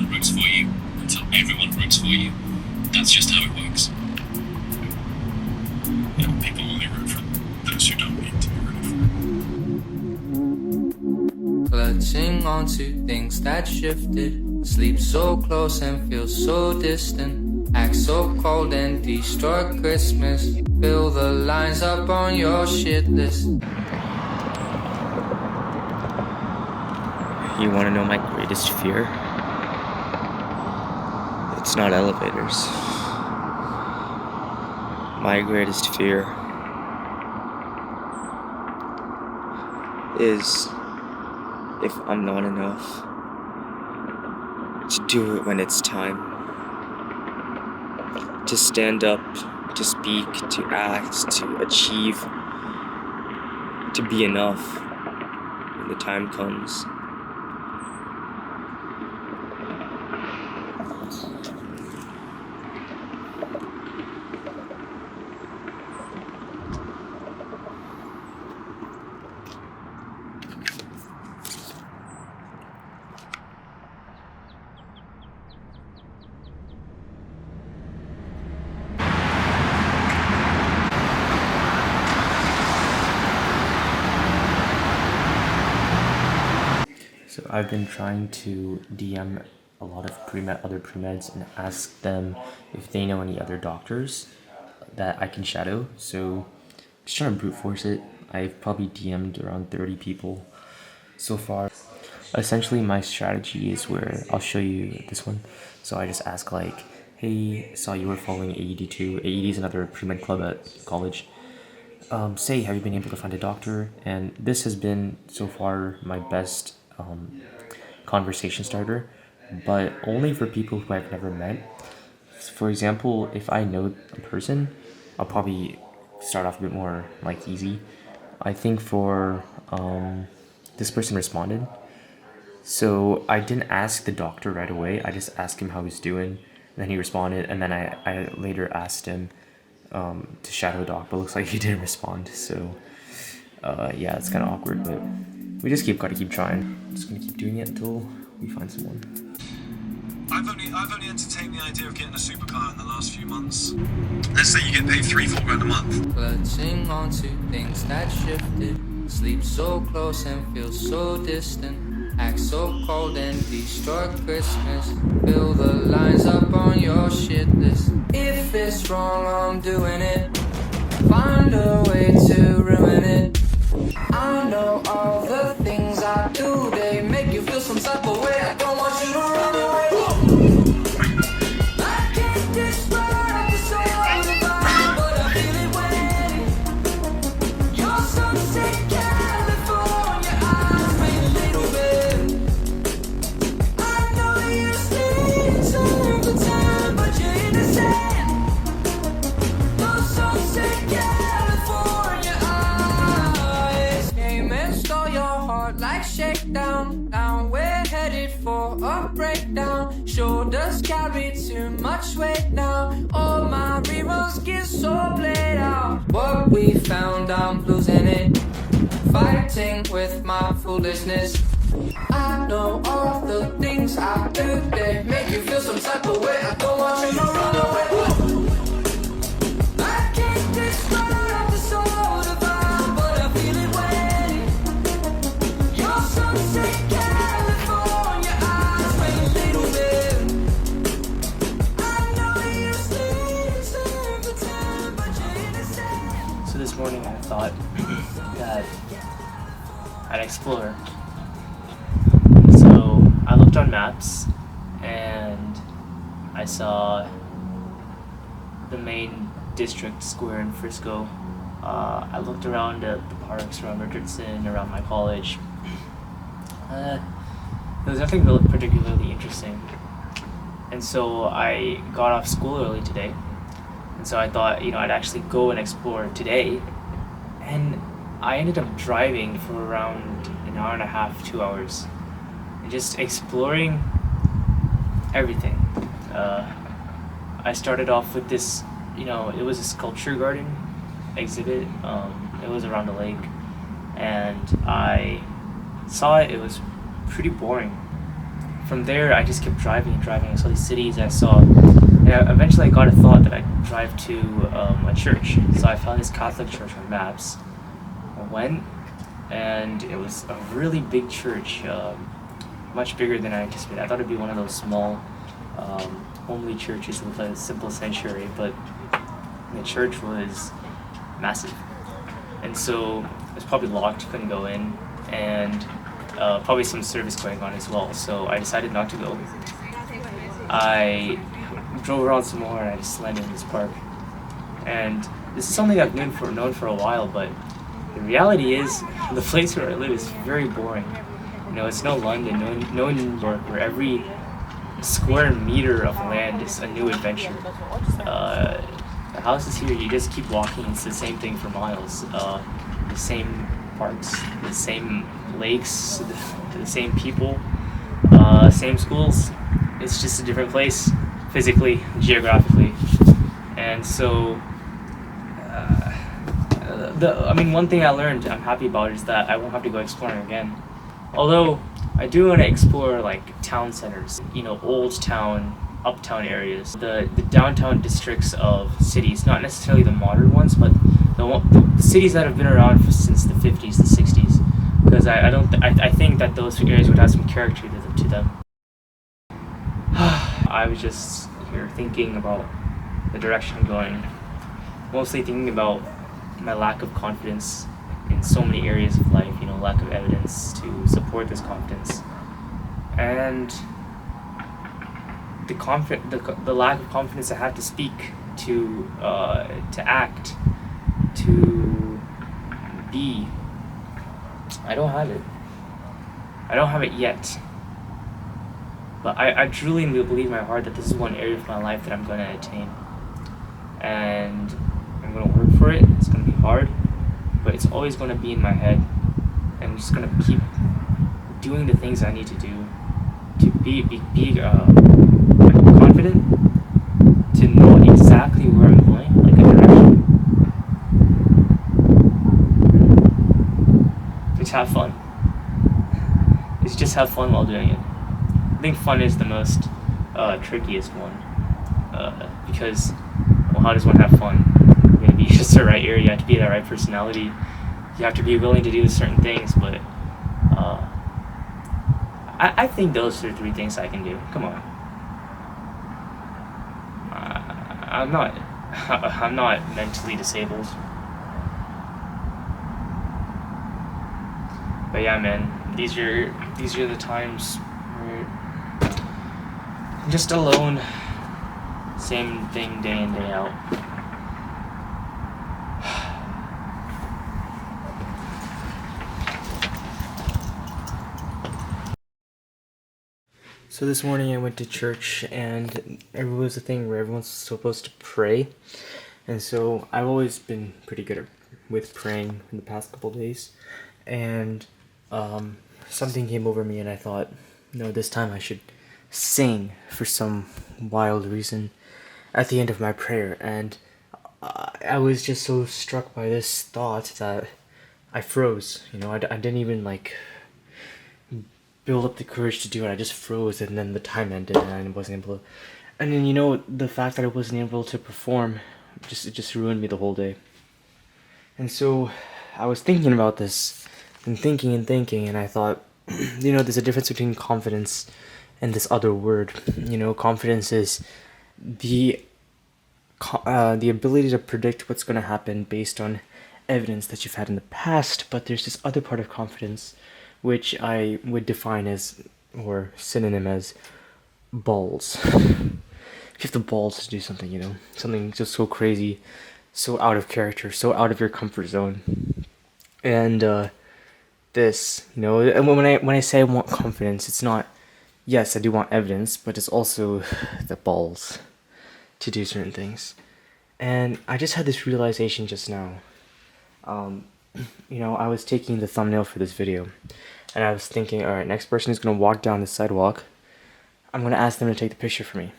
everyone roots for you until everyone roots for you. That's just how it works. People only root for those who don't need to be rooted for. Clutching onto things that shifted. Sleep so close and feel so distant. Act so cold and destroy Christmas. Fill the lines up on your shit list. You want to know my greatest fear? It's not elevators. My greatest fear is if I'm not enough to do it when it's time. To stand up, to speak, to act, to achieve, to be enough when the time comes. So I've been trying to DM a lot of other pre-meds and ask them if they know any other doctors that I can shadow. So just trying to brute force it. I've probably DM'd around 30 people so far. Essentially my strategy is where I'll show you this one. So I just ask like, hey, saw you were following AED2. AED is another pre-med club at college. Say, have you been able to find a doctor? And this has been so far my best conversation starter, but only for people who I've never met. For example, if I know a person, I'll probably start off a bit more like easy. I think for this person responded, so I didn't ask the doctor right away. I just asked him how he's doing, and then he responded, and then I later asked him to shadow doc, but looks like he didn't respond. So yeah, it's kind of awkward, but we just gotta keep trying. Just gonna keep doing it until we find someone. I've only entertained the idea of getting a supercar in the last few months. Let's say you get paid $3-4 grand a month. Clutching onto things that shifted. Sleep so close and feel so distant. Act so cold and destroy Christmas. Fill the lines up on your shit list. If it's wrong, I'm doing it. Find a way to ruin it. I know all the things I do, they make you feel some type of way. I don't want you to run away. I can't describe the soul of the vibe, but I feel it when your sunset California eyes make a little bit. I know you sleep turn for time, but you're innocent. Your sunset California eyes came and stole your heart like shakedown. Now we're headed for a breakdown. Shoulders carry too much weight now. All my reruns get so played out. What we found, I'm losing it. Fighting with my foolishness. I know all the things I do, they make you feel some type of way. I don't want you to run away. I can't describe the soul of the vibe, but I feel it when your sunset California eyes make a little bit. I know you sleep turn for time, but you're innocent. So this morning I thought that I'd explore. So I looked on maps and I saw the main district square in Frisco. I looked around at the parks around Richardson, around my college. There was nothing really particularly interesting. And so I got off school early today. And so I thought, I'd actually go and explore today. And I ended up driving for around an hour and a half, 2 hours. And just exploring everything. I started off with this, it was a sculpture garden exhibit. It was around a lake. And I saw it. It was pretty boring from there, I just kept driving and driving. I saw these cities I saw, and eventually I got a thought that I'd drive to a church. So I found this Catholic church on maps. I went, and it was a really big church, much bigger than I anticipated. I thought it'd be one of those small, homely churches with a simple sanctuary, but the church was massive. And so it was probably locked, couldn't go in, and probably some service going on as well. So I decided not to go. I drove around some more and I just landed in this park. And this is something I've known for a while, but the reality is the place where I live is very boring. You know, it's no London, no New York, where every square meter of land is a new adventure. The houses here, you just keep walking, it's the same thing for miles. The same parks, the same lakes, the same people, same schools. It's just a different place, physically, geographically. And so, one thing I learned I'm happy about is that I won't have to go exploring again. Although, I do want to explore like town centers, you know, old town, uptown areas, the downtown districts of cities, not necessarily the modern ones, but the cities that have been around since the 50s, the 60s, because I think that those areas would have some character to them. I was just here thinking about the direction I'm going, mostly thinking about my lack of confidence in so many areas of life, you know, lack of evidence to support this confidence, and the lack of confidence I have to speak, to act, to be. I don't have it. I don't have it yet. But I truly believe in my heart that this is one area of my life that I'm going to attain. And I'm going to work for it. It's going to be hard. But it's always going to be in my head. And I'm just going to keep doing the things I need to do to be confident, to know exactly where I'm going, like a direction. Just have fun. It's just have fun while doing it. I think fun is the most trickiest one, because, well, how does one have fun? You're going to be just the right area, you have to be the right personality, you have to be willing to do certain things, but I think those are 3 things I can do. Come on. I'm not mentally disabled. But yeah, man, these are the times where I'm just alone. Same thing day in, day out. So this morning I went to church, and it was a thing where everyone's supposed to pray. And so I've always been pretty good with praying in the past couple days. And something came over me and I thought, no, this time I should sing for some wild reason at the end of my prayer. And I was just so struck by this thought that I froze. You know, I didn't even build up the courage to do it. I just froze, and then the time ended and I wasn't able to. And then, you know, the fact that I wasn't able to perform, it just ruined me the whole day. And so I was thinking about this and thinking, and I thought, you know, there's a difference between confidence and this other word. You know, confidence is the ability to predict what's going to happen based on evidence that you've had in the past, but there's this other part of confidence which I would define as, or synonym as, balls. If you have the balls to do something, you know, something just so crazy, so out of character, so out of your comfort zone. And this, you know, and when I say I want confidence, it's not, yes, I do want evidence, but it's also the balls to do certain things. And I just had this realization just now. You know, I was taking the thumbnail for this video, and I was thinking, alright, next person is going to walk down the sidewalk, I'm going to ask them to take the picture for me.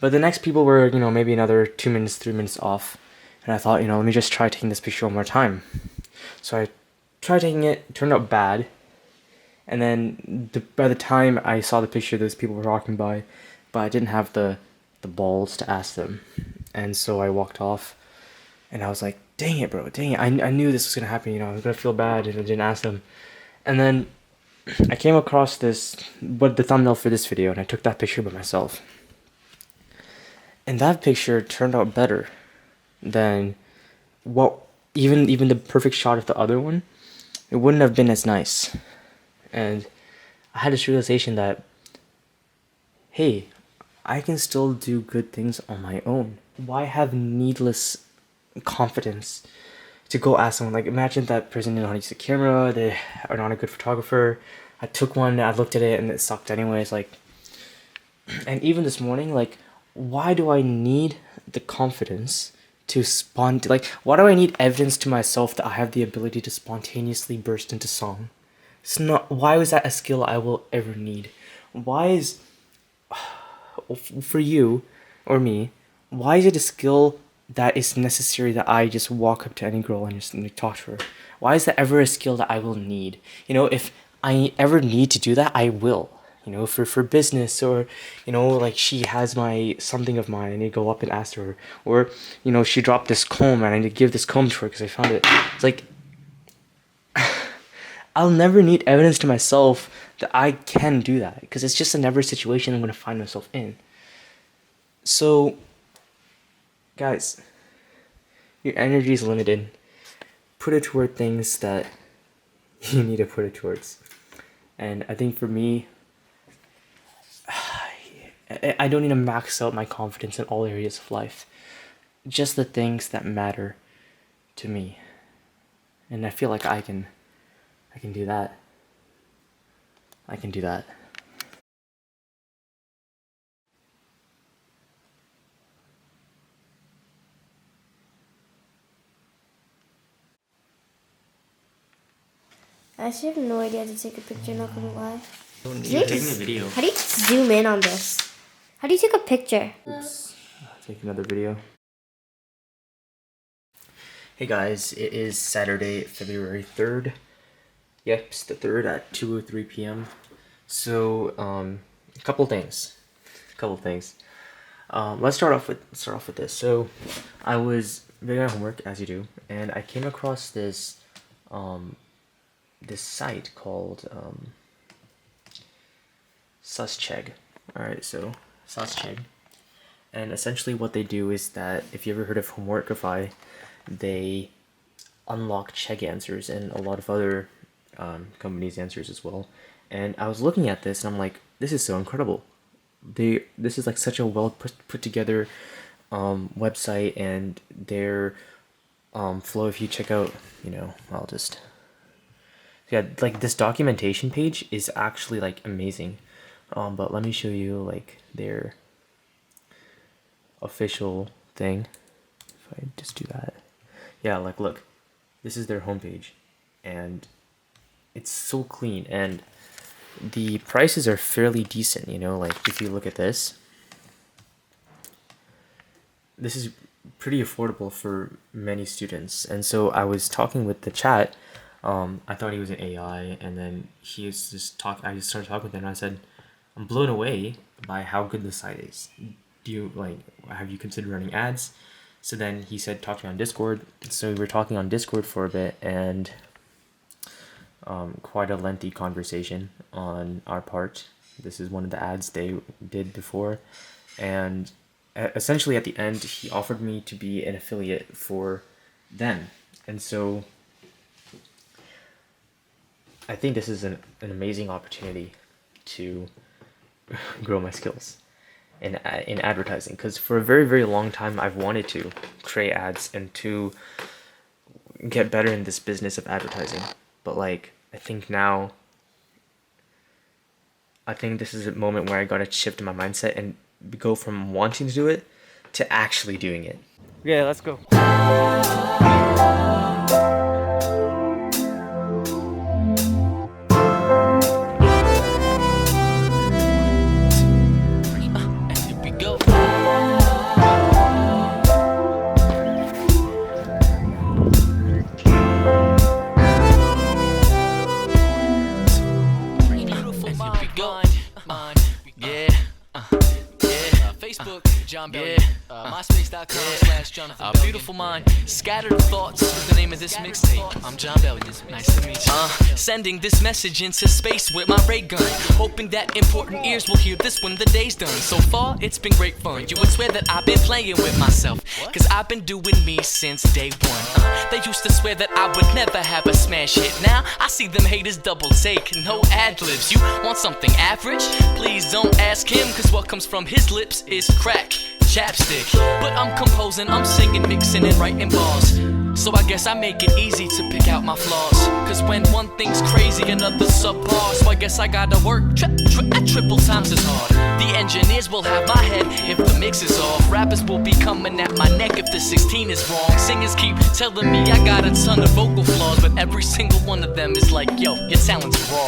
But the next people were, you know, maybe another 2 minutes, 3 minutes off, and I thought, you know, let me just try taking this picture one more time. So I tried taking it turned out bad, And then by the time I saw the picture, those people were walking by, but I didn't have the balls to ask them. And so I walked off, and I was like, dang it, bro, dang it. I knew this was going to happen, you know, I was going to feel bad if I didn't ask them. And then I came across the thumbnail for this video, and I took that picture by myself. And that picture turned out better than even the perfect shot of the other one. It wouldn't have been as nice. And I had this realization that, hey, I can still do good things on my own. Why have needless confidence to go ask someone? Like, imagine that person didn't know how to use a camera, they are not a good photographer. I took one, I looked at it, and it sucked anyways. Like, and even this morning, like, why do I need the confidence to why do I need evidence to myself that I have the ability to spontaneously burst into song? It's not. Why was that a skill I will ever need? Why is, for you or me, why is it a skill that is necessary that I just walk up to any girl and just talk to her? Why is that ever a skill that I will need? You know, if I ever need to do that, I will. You know, for business, or, you know, like, she has something of mine, I need to go up and ask her. Or, you know, she dropped this comb and I need to give this comb to her because I found it. It's like, I'll never need evidence to myself that I can do that, because it's just a never situation I'm going to find myself in. So, guys, your energy is limited. Put it toward things that you need to put it towards. And I think for me, I don't need to max out my confidence in all areas of life. Just the things that matter to me. And I feel like I can do that. I can do that. I actually have no idea how to take a picture, not gonna lie. You're taking a video. How do you zoom in on this? How do you take a picture? Oops. I'll take another video. Hey guys, it is Saturday, February 3rd. Yep, it's the 3rd at 2:03 p.m. So, a couple things. Let's start off with this. So, I was doing my homework, as you do, and I came across this site called Suscheg. Alright, so Suscheg. And essentially what they do is that, if you ever heard of Homeworkify, they unlock Chegg answers and a lot of other companies' answers as well. And I was looking at this and I'm like, this is so incredible. This is like such a well put together website, and their flow, if you check out, you know, like, this documentation page is actually like amazing. But let me show you like their official thing. If I just do that, yeah, like, look, this is their homepage, and it's so clean, and the prices are fairly decent. You know, like, if you look at this is pretty affordable for many students. And so I was talking with the chat. I thought he was an AI, and then I just started talking with him, and I said, I'm blown away by how good the site is. Have you considered running ads? So then he said, talk to me on Discord. So we were talking on Discord for a bit, and quite a lengthy conversation on our part. This is one of the ads they did before, and essentially at the end he offered me to be an affiliate for them. And so I think this is an amazing opportunity to grow my skills in advertising, because for a very, very long time I've wanted to create ads and to get better in this business of advertising. But like, I think this is a moment where I gotta shift my mindset and go from wanting to do it to actually doing it. Yeah, let's go. Facebook, John Bellion. MySpace.com/Jonathan Bellion. Beautiful Mind, Scattered Thoughts is the name of this mixtape. I'm John Bellion. Nice to meet you. Sending this message into space with my ray gun, hoping that important ears will hear this when the day's done. So far, it's been great fun. You would swear that I've been playing with myself, cause I've been doing me since day one. They used to swear that I would never have a smash hit. Now, I see them haters double take, no ad-libs. You want something average? Please don't ask him, cause what comes from his lips is crack chapstick. But I'm composing, I'm singing, mixing, and writing bars. So I guess I make it easy to pick out my flaws. Cause when one thing's crazy, another's subpar. So I guess I gotta work at triple times as hard. The engineers will have my head if the mix is off. Rappers will be coming at my neck if the 16 is wrong. Singers keep telling me I got a ton of vocal flaws, but every single one of them is like, yo, your talent's raw.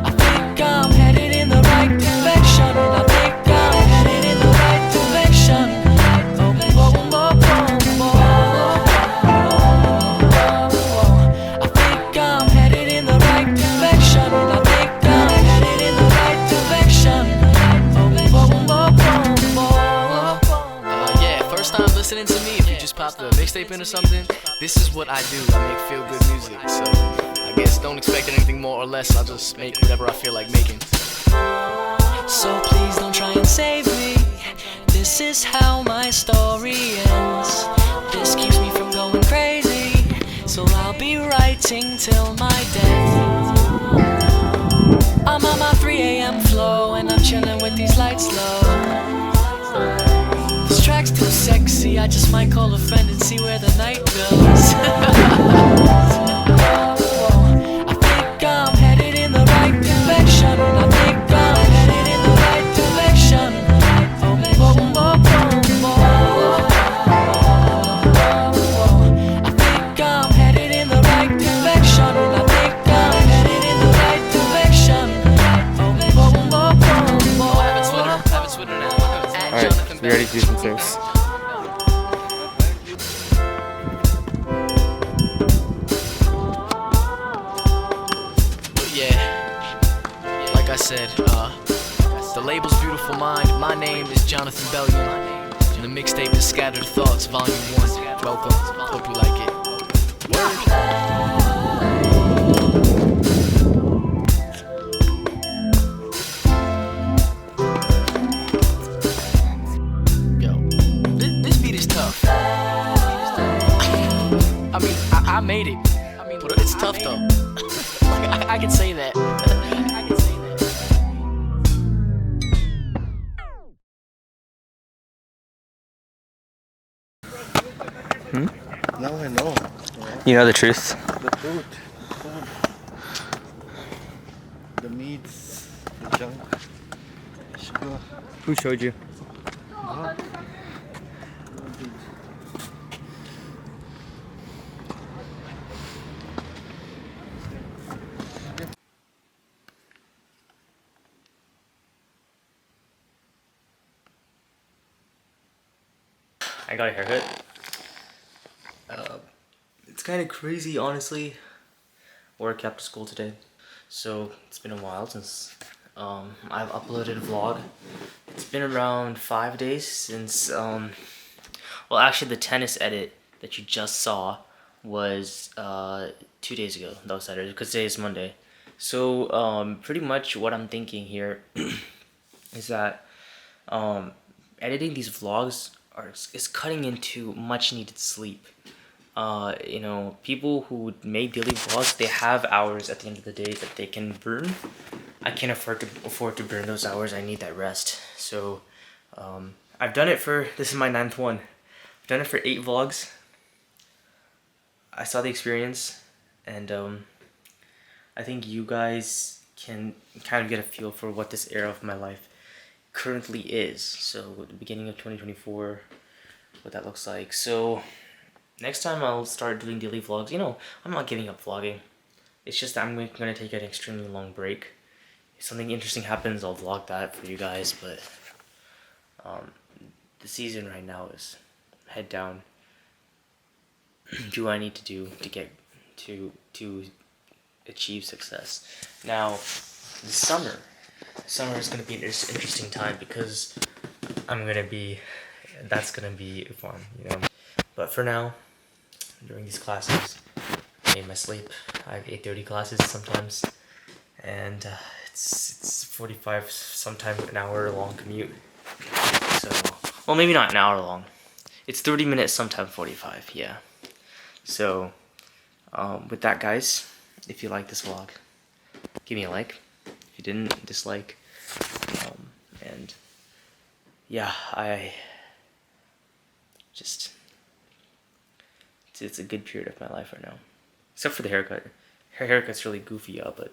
I think I'm headed in the right direction. I think I'm headed in the right direction. I think I'm headed in the right direction. I think I'm headed in the right direction. Yeah, first time listening to me, if you just popped a mixtape in or something, this is what I do. I make feel good music, so I guess don't expect anything more or less. I'll just make whatever I feel like making. So please don't try and save me. This is how my story ends. This keeps me from going crazy, so I'll be writing till my death. I'm on my 3 a.m. flow, and I'm chilling with these lights low. This track's too sexy, I just might call a friend and see where the night goes. I think I'm headed in the right direction. I think I'm headed in the right direction. I think I'm headed in the right direction. I think I'm headed in the right direction. I have a Twitter now. Alright, we ready to do some things. But yeah, like I said, the label's Beautiful Mind. My name is Jonathan Bellion, and the mixtape is Scattered Thoughts, Volume 1. Welcome. Hope you like it. Yo, this beat is tough. I mean, I made it. But it's tough though. Like, I can say that. I can say that. Now I know. You know the truth. The fruit. The meats. The junk. Sugar. Who showed you? I got a haircut. It's kind of crazy, honestly. Work after school today, so it's been a while since I've uploaded a vlog. It's been around 5 days since well, actually the tennis edit that you just saw was 2 days ago. That was Saturday because today is Monday. So pretty much what I'm thinking here is that editing these vlogs is cutting into much needed sleep. You know, people who make daily vlogs, they have hours at the end of the day that they can burn. I can't afford to burn those hours. I need that rest. So I've done it for, this is my 9th one. I've done it for 8 vlogs. I saw the experience, and I think you guys can kind of get a feel for what this era of my life currently is. So the beginning of 2024, what that looks like. So next time I'll start doing daily vlogs. You know, I'm not giving up vlogging. It's just that I'm going to take an extremely long break. If something interesting happens, I'll vlog that for you guys. But the season right now is head down. Do what I need to do to get to achieve success. Now, this summer, summer is gonna be an interesting time because that's gonna be fun, you know. But for now, during these classes, I need my sleep. I have 8:30 classes sometimes, and it's 45, sometimes an hour long commute. So, well, maybe not an hour long. It's 30 minutes, sometimes 45. Yeah. So, with that, guys, if you like this vlog, give me a like. If you didn't, dislike. And yeah, it's a good period of my life right now. Except for the haircut. Her haircut's really goofy, but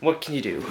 what can you do?